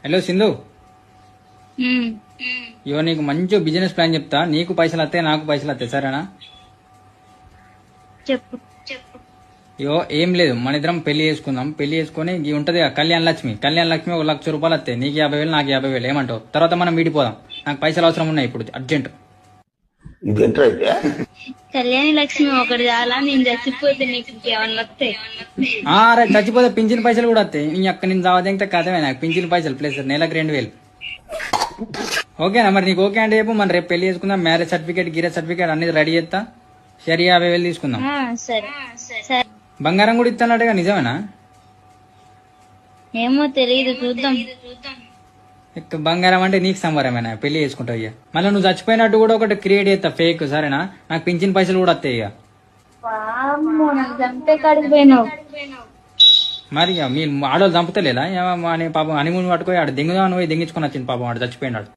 Hello Sindhu, ఉమ్, ఇవో నీకు మంచి బిజినెస్ ప్లాన్ చెప్తా. నీకు పైసలు వస్తాయి, నాకు పైసలు వస్తాయి, సరేనా? చెప్పు. ఇవో ఏం లేదు, మన ఇద్దరం పెళ్లి చేసుకుందాం. పెళ్లి చేసుకుని ఇవి ఉంటది కళ్యాణ లక్ష్మి. కళ్యాణ లక్ష్మి 1,00,000 రూపాయలు వస్తాయి. నీకు 50,000, నాకు 50,000. ఏమంటావు? తర్వాత మనం విడిపోదాం. నాకు పైసలు అవసరం ఉన్నాయి ఇప్పుడు అర్జెంట్. కళ్యాణి లక్ష్మి ఒకటి చాలా, నేను చచ్చిపోతే నీకు ఇంకేమన్నా వస్తాయి. అరే చచ్చిపోతే పింఛన్ పైసలు కూడా వస్తాయి. నీ అక్క నేను దావదంటే కథమే. నాకు పింఛన్ పైసలు ప్లస్ నెలకు 2,000. ఓకేనా? మరి నీకు ఓకే అంటే చెప్పు, మనం రేపు పెళ్లి చేసుకుందాం. మ్యారేజ్ సర్టిఫికేట్, గిరేజ్ సర్టిఫికేట్ అన్ని రెడీ చేస్తా. సరే 50,000 తీసుకుందాం. సరే సరే. బంగారం కూడా ఇస్తానట్టుగా, నిజమేనా? ఏమో తెలియదు, చూద్దాం. బంగారం అంటే నీకు సంబరమేనా? పెళ్లి చేసుకుంటావు ఇక. మళ్ళీ నువ్వు చచ్చిపోయినట్టు కూడా ఒకటి క్రియేట్ చేస్తా ఫేక్, సరేనా? నాకు పింఛన్ పైసలు కూడా వస్తాయి ఇక. వామ్మో, నాకు చంపే కాడికి పోయినావు. మరి ఇక మీ ఆడవాళ్ళు చంపుతలేదా? పాపం హనీమూన్ పట్టుకోయి ఆడ దింగుదామని పోయి దింగించుకొని వచ్చింది పాపం, ఆడు చచ్చిపోయినాడు.